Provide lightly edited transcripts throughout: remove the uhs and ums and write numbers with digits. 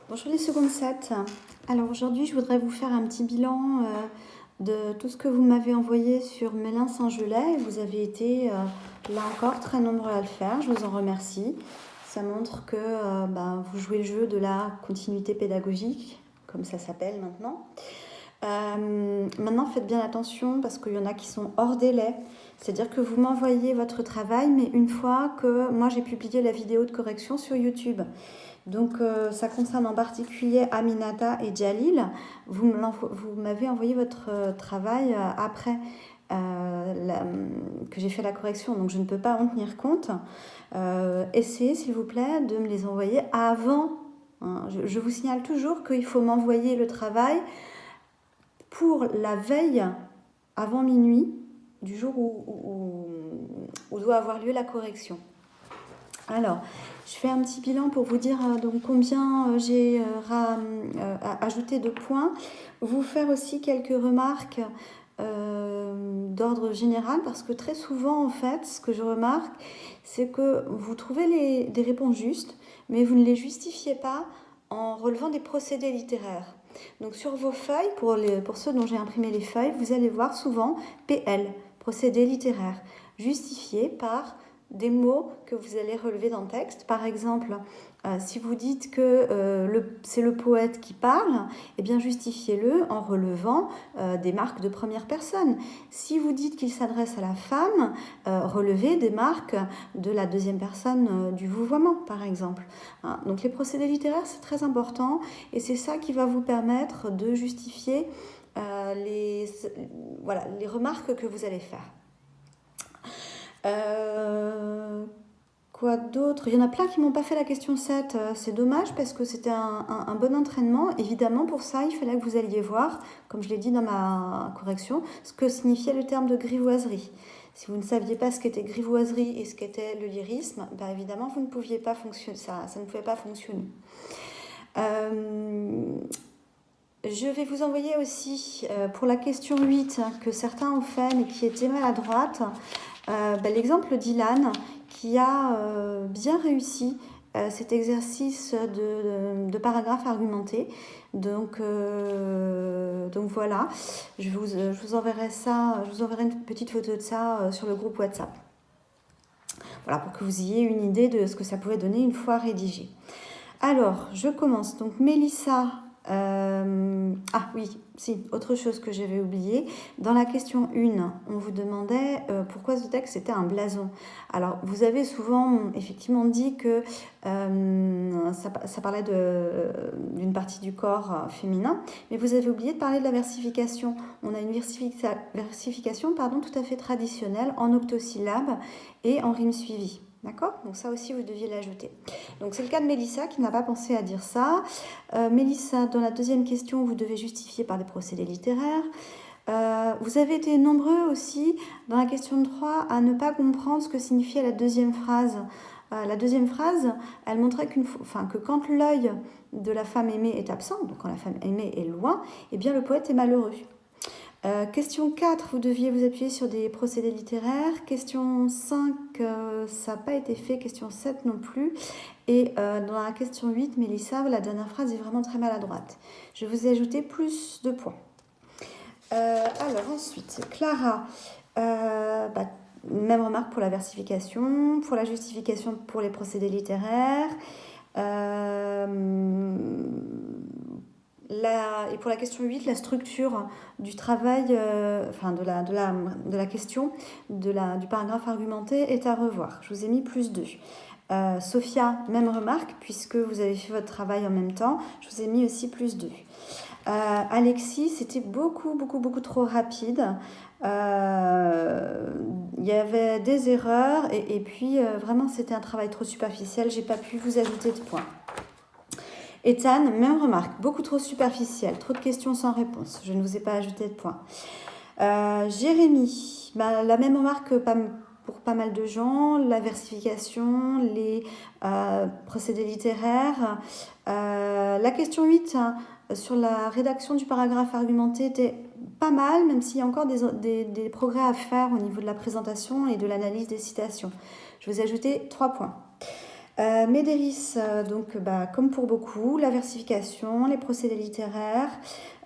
Bonjour les secondes 7. Alors aujourd'hui, je voudrais vous faire un petit bilan de tout ce que vous m'avez envoyé sur Mélin Saint-Gelais. Vous avez été là encore très nombreux à le faire, je vous en remercie. Ça montre que vous jouez le jeu de la continuité pédagogique, comme ça s'appelle maintenant. Maintenant, faites bien attention parce qu'il y en a qui sont hors délai. C'est-à-dire que vous m'envoyez votre travail, mais une fois que moi j'ai publié la vidéo de correction sur YouTube. Donc ça concerne en particulier Aminata et Jalil. Vous m'avez envoyé votre travail après que j'ai fait la correction, donc je ne peux pas en tenir compte. Essayez s'il vous plaît de me les envoyer avant. Je vous signale toujours qu'il faut m'envoyer le travail pour la veille avant minuit du jour où doit avoir lieu la correction. Alors, je fais un petit bilan pour vous dire donc combien j'ai ajouté de points. Vous faire aussi quelques remarques d'ordre général parce que très souvent, en fait, ce que je remarque, c'est que vous trouvez des réponses justes, mais vous ne les justifiez pas en relevant des procédés littéraires. Donc sur vos feuilles, pour ceux dont j'ai imprimé les feuilles, vous allez voir souvent PL, procédé littéraire, justifié par des mots que vous allez relever dans le texte. Par exemple, si vous dites que c'est le poète qui parle, eh bien justifiez-le en relevant des marques de première personne. Si vous dites qu'il s'adresse à la femme, relevez des marques de la deuxième personne du vouvoiement, par exemple. Donc les procédés littéraires, c'est très important et c'est ça qui va vous permettre de justifier les remarques que vous allez faire. Quoi d'autre? Il y en a plein qui m'ont pas fait la question 7. C'est dommage parce que c'était un bon entraînement. Évidemment, pour ça, il fallait que vous alliez voir, comme je l'ai dit dans ma correction, ce que signifiait le terme de grivoiserie. Si vous ne saviez pas ce qu'était grivoiserie et ce qu'était le lyrisme, évidemment, vous ne pouviez pas fonctionner. Ça ne pouvait pas fonctionner. Je vais vous envoyer aussi, pour la question 8, que certains ont fait, mais qui était maladroite, l'exemple d'Ilan, qui a bien réussi cet exercice de paragraphe argumenté. Donc voilà, je vous enverrai ça, je vous enverrai une petite photo de ça sur le groupe WhatsApp. Voilà, pour que vous ayez une idée de ce que ça pouvait donner une fois rédigé. Alors, je commence. Donc, Mélissa... autre chose que j'avais oublié. Dans la question 1, on vous demandait pourquoi ce texte était un blason. Alors, vous avez souvent effectivement dit que ça parlait d'une partie du corps féminin, mais vous avez oublié de parler de la versification. On a une versification tout à fait traditionnelle en octosyllabes et en rimes suivies. D'accord? Donc ça aussi, vous deviez l'ajouter. Donc c'est le cas de Mélissa qui n'a pas pensé à dire ça. Mélissa, dans la deuxième question, vous devez justifier par des procédés littéraires. Vous avez été nombreux aussi, dans la question 3, à ne pas comprendre ce que signifiait la deuxième phrase. La deuxième phrase, elle montrait que quand l'œil de la femme aimée est absent, donc quand la femme aimée est loin, eh bien le poète est malheureux. Question 4, vous deviez vous appuyer sur des procédés littéraires. Question 5, ça n'a pas été fait. Question 7 non plus. Et dans la question 8, Mélissa, la dernière phrase est vraiment très maladroite. Je vous ai ajouté plus de points. Alors ensuite, Clara, même remarque pour la versification, pour la justification pour les procédés littéraires. Et pour la question 8, la structure du travail, de la question, du paragraphe argumenté est à revoir. Je vous ai mis plus 2. Sophia, même remarque, puisque vous avez fait votre travail en même temps, je vous ai mis aussi plus 2. Alexis, c'était beaucoup trop rapide. Il y avait des erreurs et puis vraiment c'était un travail trop superficiel, j'ai pas pu vous ajouter de points. Ethan, même remarque, beaucoup trop superficiel, trop de questions sans réponse, je ne vous ai pas ajouté de points. Jérémy, la même remarque pour pas mal de gens, la versification, les procédés littéraires. La question 8, sur la rédaction du paragraphe argumenté, était pas mal, même s'il y a encore des progrès à faire au niveau de la présentation et de l'analyse des citations. Je vous ai ajouté 3 points. Médéris, donc comme pour beaucoup, la versification, les procédés littéraires,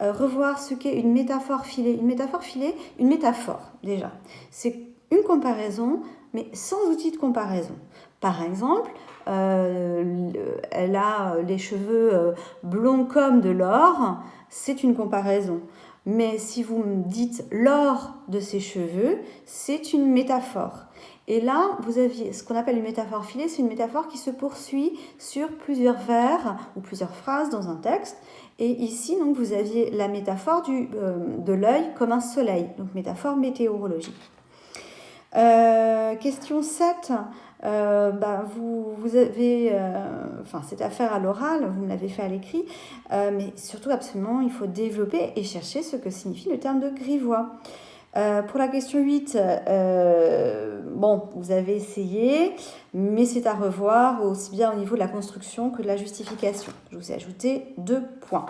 revoir ce qu'est une métaphore filée. Une métaphore filée, une métaphore déjà, c'est une comparaison, mais sans outil de comparaison. Par exemple, elle a les cheveux blonds comme de l'or, c'est une comparaison. Mais si vous me dites l'or de ses cheveux, c'est une métaphore. Et là, vous aviez ce qu'on appelle une métaphore filée, c'est une métaphore qui se poursuit sur plusieurs vers ou plusieurs phrases dans un texte. Et ici, donc, vous aviez la métaphore de l'œil comme un soleil, donc métaphore météorologique. Question 7. Vous avez, c'est à faire à l'oral, vous me l'avez fait à l'écrit, mais surtout absolument, il faut développer et chercher ce que signifie le terme de grivois. Pour la question 8, vous avez essayé, mais c'est à revoir aussi bien au niveau de la construction que de la justification. Je vous ai ajouté 2 points.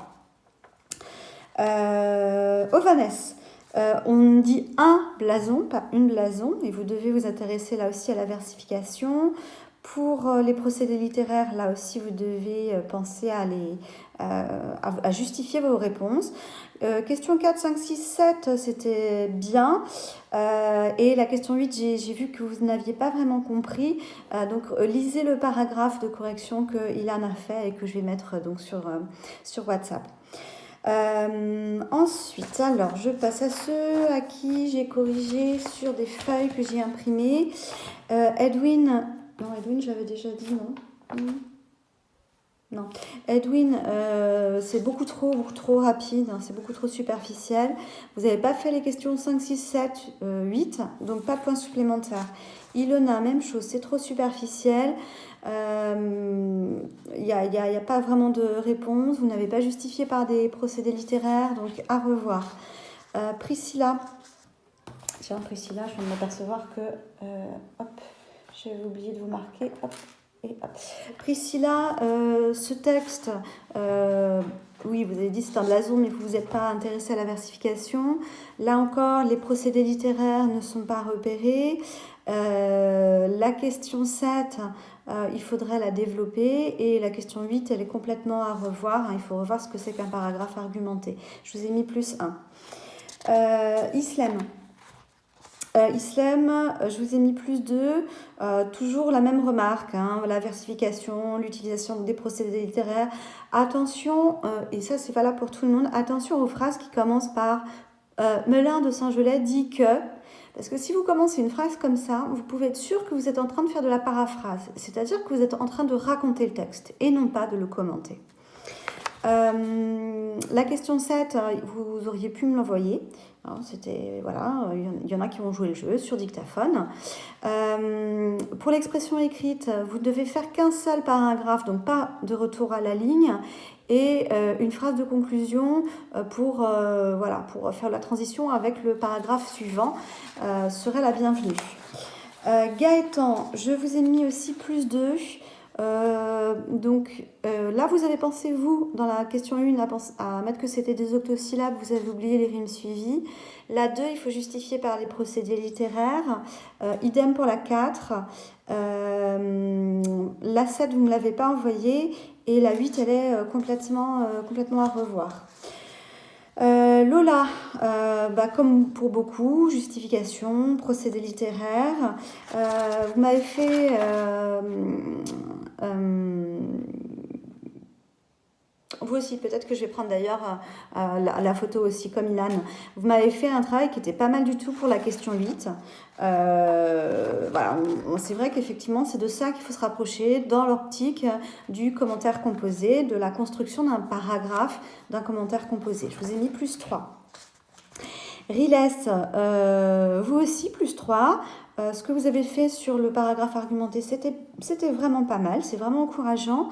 Ovanes, on dit un blason, pas une blason, et vous devez vous intéresser là aussi à la versification. Pour les procédés littéraires, là aussi, vous devez penser à justifier vos réponses. Question 4, 5, 6, 7, c'était bien. Et la question 8, j'ai vu que vous n'aviez pas vraiment compris. Donc, lisez le paragraphe de correction que Ilan a fait et que je vais mettre donc, sur WhatsApp. Ensuite, alors, je passe à ceux à qui j'ai corrigé sur des feuilles que j'ai imprimées. Edwin, j'avais déjà dit, non? Non. Edwin, c'est beaucoup trop rapide, hein, c'est beaucoup trop superficiel. Vous n'avez pas fait les questions 5, 6, 7, 8, donc pas de points supplémentaires. Ilona, même chose, c'est trop superficiel. Il n'y a pas vraiment de réponse. Vous n'avez pas justifié par des procédés littéraires, donc à revoir. Priscilla. Tiens, Priscilla, je viens de m'apercevoir que... j'avais oublié de vous marquer. Et hop. Priscilla, ce texte, oui, vous avez dit c'est un blason, mais vous n'êtes pas intéressé à la versification. Là encore, les procédés littéraires ne sont pas repérés. La question 7, il faudrait la développer. Et la question 8, elle est complètement à revoir. Il faut revoir ce que c'est qu'un paragraphe argumenté. Je vous ai mis plus 1. Islam. Islam, je vous ai mis plus 2, toujours la même remarque, hein, la versification, l'utilisation des procédés littéraires. Attention, et ça c'est valable pour tout le monde, attention aux phrases qui commencent par Melun de Saint-Gelais dit que, parce que si vous commencez une phrase comme ça, vous pouvez être sûr que vous êtes en train de faire de la paraphrase, c'est-à-dire que vous êtes en train de raconter le texte et non pas de le commenter. La question 7, vous auriez pu me l'envoyer. C'était, voilà, il y en a qui ont joué le jeu sur dictaphone. Pour l'expression écrite, vous devez faire qu'un seul paragraphe, donc pas de retour à la ligne, et une phrase de conclusion pour faire la transition avec le paragraphe suivant serait la bienvenue. Gaëtan, je vous ai mis aussi plus 2. Là, vous avez pensé, vous, dans la question 1, à mettre que c'était des octosyllabes, vous avez oublié les rimes suivies. La 2, il faut justifier par les procédés littéraires. Idem pour la 4. La 7, vous ne me l'avez pas envoyée. Et la 8, elle est complètement à revoir. Lola, comme pour beaucoup, justification, procédé littéraire. Vous m'avez fait vous aussi, peut-être que je vais prendre d'ailleurs la photo aussi comme Ilan. Vous m'avez fait un travail qui était pas mal du tout pour la question 8. C'est vrai qu'effectivement, c'est de ça qu'il faut se rapprocher dans l'optique du commentaire composé, de la construction d'un paragraphe, d'un commentaire composé. Je vous ai mis plus 3. Riles, vous aussi, plus 3. Ce que vous avez fait sur le paragraphe argumenté, c'était vraiment pas mal, c'est vraiment encourageant.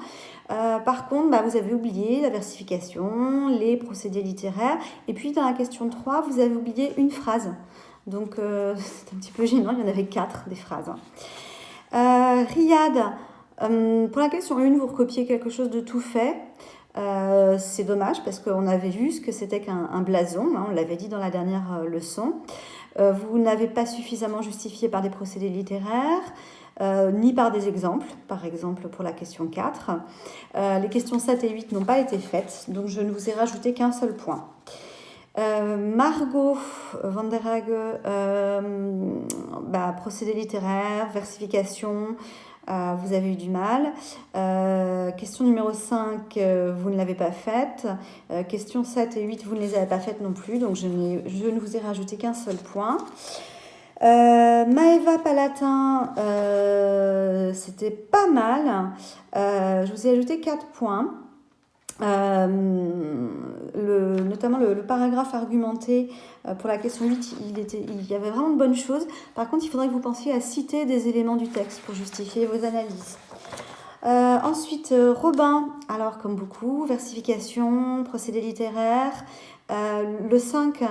Par contre, vous avez oublié la versification, les procédés littéraires, et puis dans la question 3, vous avez oublié une phrase. Donc, c'est un petit peu gênant, il y en avait 4 des phrases. Riyad, pour la question 1, vous recopiez quelque chose de tout fait. C'est dommage parce qu'on avait vu ce que c'était qu'un blason, hein, on l'avait dit dans la dernière leçon. Vous n'avez pas suffisamment justifié par des procédés littéraires. ni par des exemples, par exemple pour la question 4. Les questions 7 et 8 n'ont pas été faites, donc je ne vous ai rajouté qu'un seul point. Margot Van der Hage, procédé littéraire, versification, vous avez eu du mal. Question numéro 5, vous ne l'avez pas faite. Question 7 et 8, vous ne les avez pas faites non plus, donc je ne vous ai rajouté qu'un seul point. Maëva Palatin, c'était pas mal. Je vous ai ajouté 4 points. Notamment le paragraphe argumenté pour la question 8, il y avait vraiment de bonnes choses. Par contre, il faudrait que vous pensiez à citer des éléments du texte pour justifier vos analyses. Ensuite, Robin, alors comme beaucoup, versification, procédé littéraire. La 5,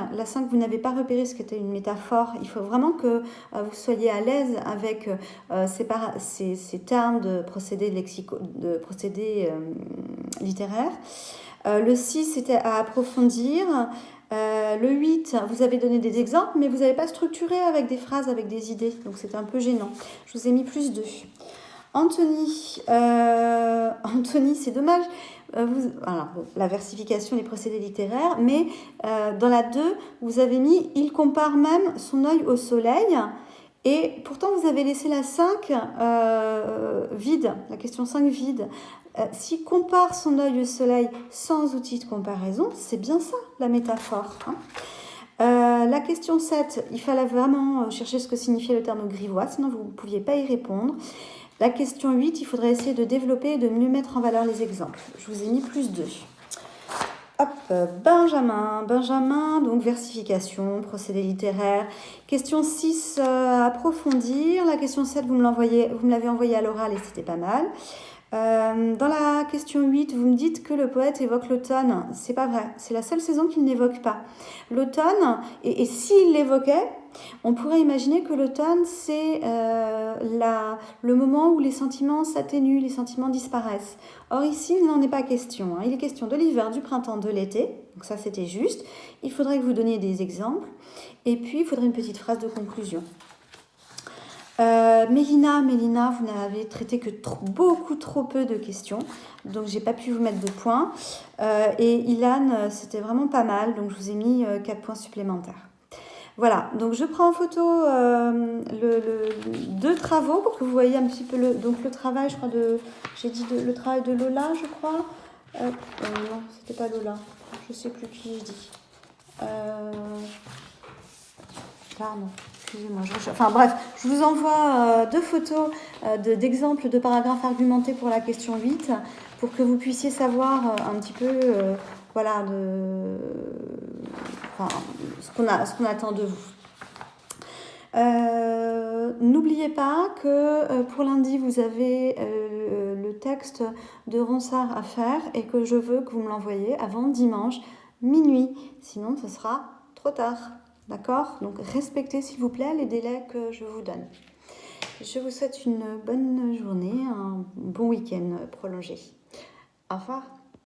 vous n'avez pas repéré ce qu'était une métaphore. Il faut vraiment que vous soyez à l'aise avec ces termes de procédés littéraires. Le 6, c'était à approfondir. Le 8, vous avez donné des exemples, mais vous n'avez pas structuré avec des phrases, avec des idées. Donc, c'était un peu gênant. Je vous ai mis plus 2. Anthony, c'est dommage. La versification, les procédés littéraires, mais dans la 2, vous avez mis « il compare même son œil au soleil ». Et pourtant, vous avez laissé la 5 vide, la question 5 vide. S'il compare son œil au soleil sans outil de comparaison, c'est bien ça, la métaphore. La question 7, il fallait vraiment chercher ce que signifiait le terme grivois, sinon vous ne pouviez pas y répondre. La question 8, il faudrait essayer de développer et de mieux mettre en valeur les exemples. Je vous ai mis plus 2. Hop, Benjamin, donc versification, procédé littéraire. Question 6, approfondir. La question 7, vous me l'avez envoyée à l'oral et c'était pas mal. Dans la question 8, vous me dites que le poète évoque l'automne. C'est pas vrai, c'est la seule saison qu'il n'évoque pas. L'automne, et s'il l'évoquait, on pourrait imaginer que l'automne, c'est le moment où les sentiments s'atténuent, les sentiments disparaissent. Or ici, il n'en est pas question. Il est question de l'hiver, du printemps, de l'été. Donc ça, c'était juste. Il faudrait que vous donniez des exemples. Et puis, il faudrait une petite phrase de conclusion. Mélina, vous n'avez traité que beaucoup trop peu de questions, donc j'ai pas pu vous mettre de points. Et Ilan, c'était vraiment pas mal, donc je vous ai mis 4 points supplémentaires. Voilà, donc je prends en photo 2 travaux pour que vous voyez un petit peu le travail, je crois, j'ai dit le travail de Lola, je crois. Non, c'était pas Lola, je sais plus qui je dis. Pardon. Excusez-moi, je vous envoie 2 photos d'exemples de paragraphes argumentés pour la question 8 pour que vous puissiez savoir un petit peu ce qu'on attend de vous. N'oubliez pas que pour lundi, vous avez le texte de Ronsard à faire et que je veux que vous me l'envoyiez avant dimanche minuit. Sinon, ce sera trop tard. D'accord? Donc, respectez, s'il vous plaît, les délais que je vous donne. Je vous souhaite une bonne journée, un bon week-end prolongé. Au revoir.